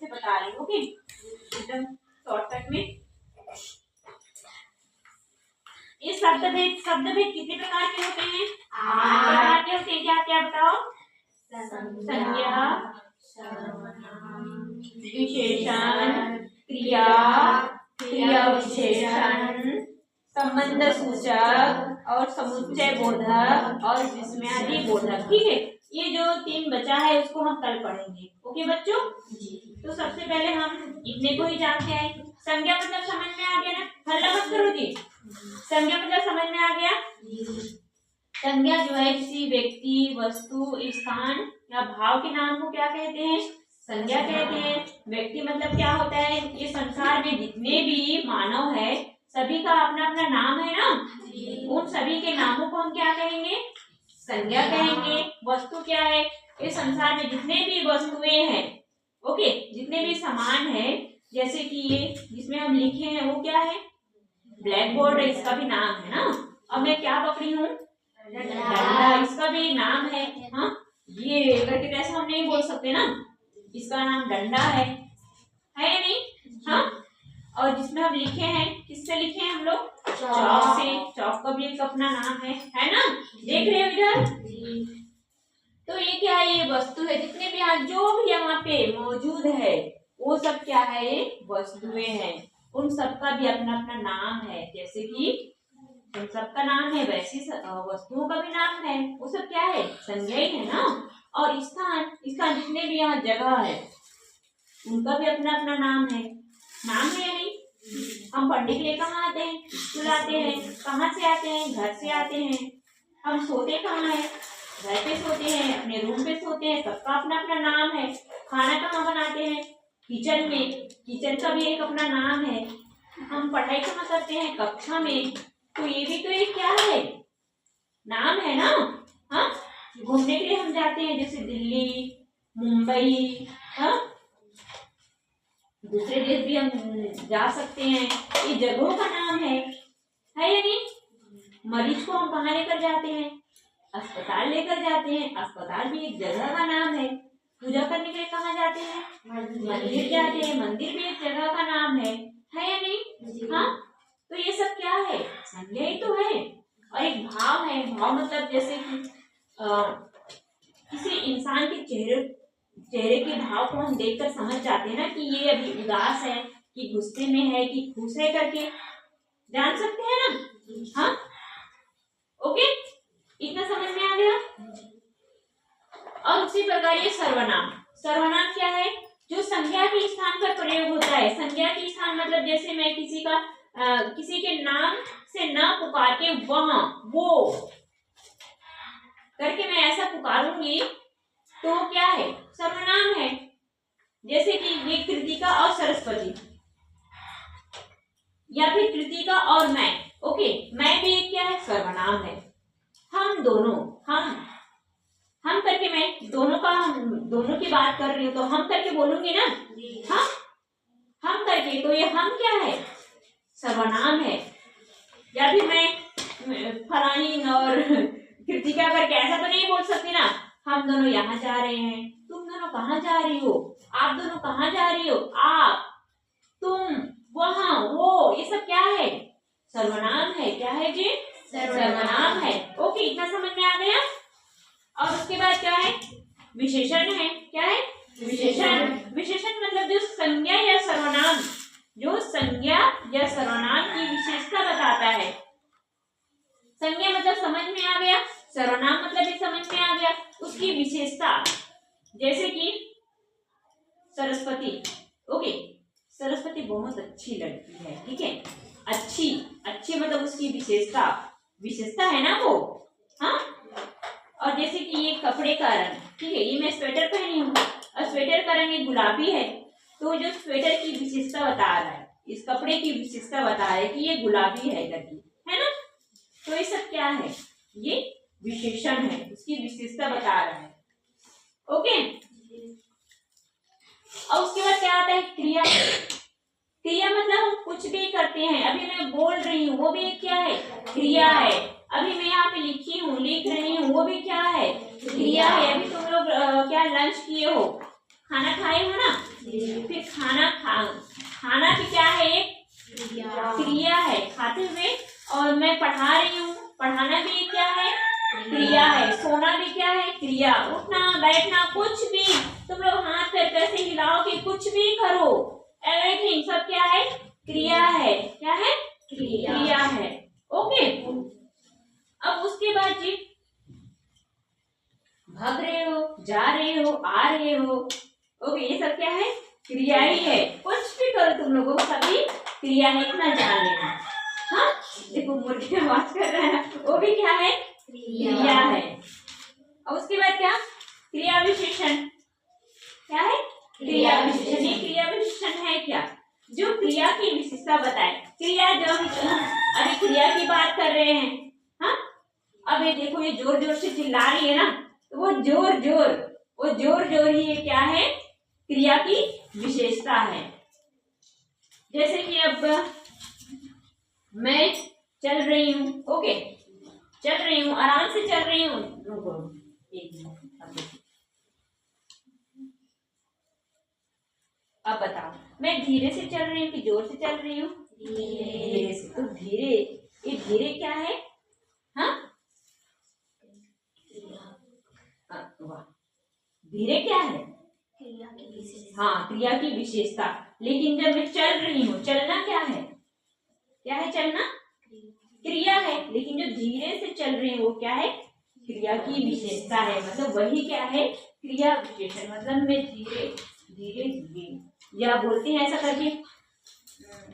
बता रही हूँ, ओके, एकदम शॉर्टकट में। ये शब्द भेद कितने प्रकार के होते हैं? 8 प्रकार के होते हैं। क्या क्या बताओ? संज्ञा, विशेषण, क्रिया, क्रिया विशेषण, संबंध सूचक और समुच्चय बोधक और विस्मयादि बोधक। ठीक है, ये जो 3 बचा है उसको हम कल पढ़ेंगे। ओके बच्चों, तो सबसे पहले हम इतने को ही जानते हैं। संज्ञा मतलब समझ में आ गया ना? हल्ला मत करो जी। संज्ञा मतलब समझ में आ गया? संज्ञा जो है किसी व्यक्ति, वस्तु, स्थान या भाव के नाम को क्या कहते हैं? संज्ञा कहते हैं। व्यक्ति मतलब क्या होता है? ये संसार में जितने भी मानव है सभी का अपना अपना नाम है ना, उन सभी के नामों को हम क्या कहेंगे? संज्ञा कहेंगे। वस्तु क्या है? ये संसार में जितने भी वस्तुएं हैं, ओके, जितने भी सामान है, जैसे कि ये जिसमें हम लिखे हैं वो क्या है? ब्लैक बोर्ड है, इसका भी नाम है ना। अब मैं क्या पकड़ी हूँ? डंडा, इसका भी नाम है। हाँ, ये करके कैसे हम नहीं बोल सकते ना, इसका नाम डंडा है या नहीं? हाँ, और जिसमें हम लिखे हैं, किससे लिखे हैं हम लोग? चौक से। चौक का भी एक अपना नाम है ना? देख रहे हो इधर? तो ये क्या है? ये वस्तु है। जितने भी यहाँ जो भी यहाँ पे मौजूद है वो सब क्या है? ये वस्तुएं हैं। उन सबका भी अपना अपना नाम है। जैसे कि उन सबका नाम है वैसी वस्तुओं का भी नाम है। वो सब क्या है? संज्ञा ही है ना। और स्थान जितने भी यहाँ जगह है उनका भी अपना अपना नाम है। नाम है या नहीं? हम पढ़ने के लिए कहाँ आते हैं? स्कूल आते हैं। कहाँ से आते हैं? घर से आते हैं। हम सोते कहाँ है? घर पे सोते हैं, अपने रूम पे सोते हैं। सबका अपना अपना नाम है। खाना कहाँ बनाते हैं? किचन में। किचन का भी एक अपना नाम है। हम पढ़ाई कहाँ करते हैं? कक्षा में। तो ये भी तो एक क्या है? नाम है ना। हाँ, घूमने के लिए हम जाते हैं, जैसे दिल्ली, मुंबई, हाँ, दूसरे देश भी हम जा सकते हैं। ये जगहों का नाम है या नहीं? मरीज को हम कहाँ लेकर जाते हैं? अस्पताल लेकर जाते हैं। अस्पताल भी एक जगह का नाम है। पूजा करने के लिए कहाँ जाते हैं? मंदिर जाते हैं। मंदिर भी एक जगह का नाम है या नहीं? हाँ, तो ये सब क्या है? संज्ञा ही तो है। और एक भाव है। भाव मतलब जैसे कि किसी इंसान के चेहरे के भाव को हम देखकर समझ जाते हैं ना कि ये अभी उदास है, कि गुस्से में है, कि खुश है, करके जान सकते हैं ना। हाँ, ओके, इतना समझ में आ गया। और उसी प्रकार ये सर्वनाम। सर्वनाम क्या है? जो संज्ञा के स्थान पर प्रयोग होता है। संज्ञा के स्थान मतलब जैसे मैं किसी के नाम से न पुकार के वहां वो करके मैं ऐसा पुकारूंगी तो क्या है? सर्वनाम है। जैसे कि ये कृतिका और सरस्वती, या फिर कृतिका और मैं। ओके, मैं भी एक क्या है? सर्वनाम है। हम दोनों, हम करके मैं दोनों की बात कर रही हूँ तो हम करके बोलूंगी ना। हम करके, तो ये हम क्या है? सर्वनाम है। या फिर मैं फलानी और कृतिका करके ऐसा तो नहीं बोल सकती ना। हम दोनों यहाँ जा रहे हैं, तुम दोनों कहाँ जा रही हो? आप दोनों कहाँ जा रही हो? आप, तुम, वहाँ, वो, ये सब क्या है? सर्वनाम है। क्या है जी? सर्वनाम है। ओके, इतना समझ में आ गया। और उसके बाद क्या है? विशेषण है। क्या है? विशेषण। विशेषण मतलब जो संज्ञा या सर्वनाम की विशेषता बताता है। संज्ञा मतलब समझ में आ गया, सर्वनाम मतलब भी समझ में आ गया, उसकी विशेषता। जैसे कि सरस्वती। ओके, सरस्वती बहुत अच्छी लड़की है। ठीक है, अच्छी मतलब उसकी विशेषता है ना वो। हाँ, और जैसे कि ये कपड़े का रंग, ठीक है, ये मैं स्वेटर पहनी हूँ और स्वेटर का रंग गुलाबी है, तो जो स्वेटर की विशेषता बता रहा है, इस कपड़े की विशेषता बता रहा है कि ये गुलाबी है करके, है ना। तो ये सब क्या है? ये विशेषण है, उसकी विशेषता बता रहा है। ओके, और उसके बाद क्या आता है? क्रिया। क्रिया मतलब हम कुछ भी करते हैं। अभी मैं बोल रही हूँ, वो भी एक क्या है? क्रिया है। अभी मैं यहाँ पे लिख रही हूँ, वो भी क्या है? क्रिया है। अभी तुम लोग क्या लंच किए हो? खाना खाए हो ना? फिर से हिलाओ कि कुछ भी करो, एवरीथिंग सब क्या है, क्रिया है। क्या है, क्रिया है। ओके, अब उसके बाद जी भाग रहे हो, जा रहे हो, आ रहे हो, ओके, ये सब क्या है, क्रिया ही है। कुछ भी करो तुम लोगों, सभी क्रिया है, इतना जान लेना। हाँ, देखो मुर्गी आवाज कर रहा है, वो भी क्या है, क्रिया है। और उसके बाद क्या, क्रिया विशेषण। क्या है, क्रिया विशेषण। ये क्रिया विशेषण है क्या, जो क्रिया की विशेषता बताए। क्रिया जो अरे क्रिया की बात कर रहे हैं। हाँ, अब ये देखो, ये जोर जोर से चिल्ला रही है ना, तो वो जोर जोर ही ये क्या है, क्रिया की विशेषता है। जैसे कि अब मैं चल रही हूँ, ओके, चल रही हूँ, आराम से चल रही हूँ। रुको एक मिनट, अब बताओ, मैं धीरे से चल रही हूँ कि जोर से चल रही हूँ, धीरे से। तो धीरे, ये धीरे क्या है, हाँ, वाह, धीरे क्या है, क्रिया की विशेषता। हाँ, क्रिया की विशेषता। लेकिन जब मैं चल रही हूँ, चलना क्या है, क्या है, चलना क्रिया है। लेकिन जो धीरे से चल रही है वो क्या है, क्रिया की विशेषता है। मतलब वही क्या है, क्रिया विशेषण। मतलब मैं धीरे धीरे धीरे, या बोलते हैं ऐसा करके,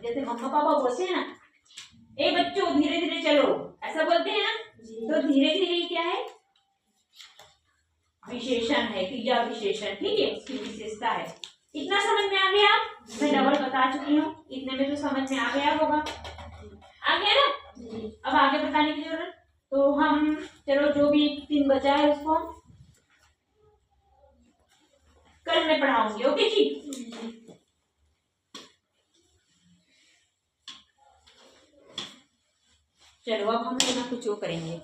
जैसे मम्मा पापा बोलते हैं ना, ए बच्चों धीरे धीरे चलो, ऐसा बोलते हैं ना, तो धीरे धीरे क्या है, विशेषण है, क्रिया विशेषण। ठीक है, उसकी विशेषता है। इतना समझ में आ गया, मैं डबल बता चुकी हूँ, इतने में तो समझ में आ गया होगा, आ गया ना। अब आगे बताने की जरूरत, तो हम चलो जो भी 3 बचा है उसको कल मैं पढ़ाऊंगी। ओके जी, चलो अब हम कुछ वो करेंगे।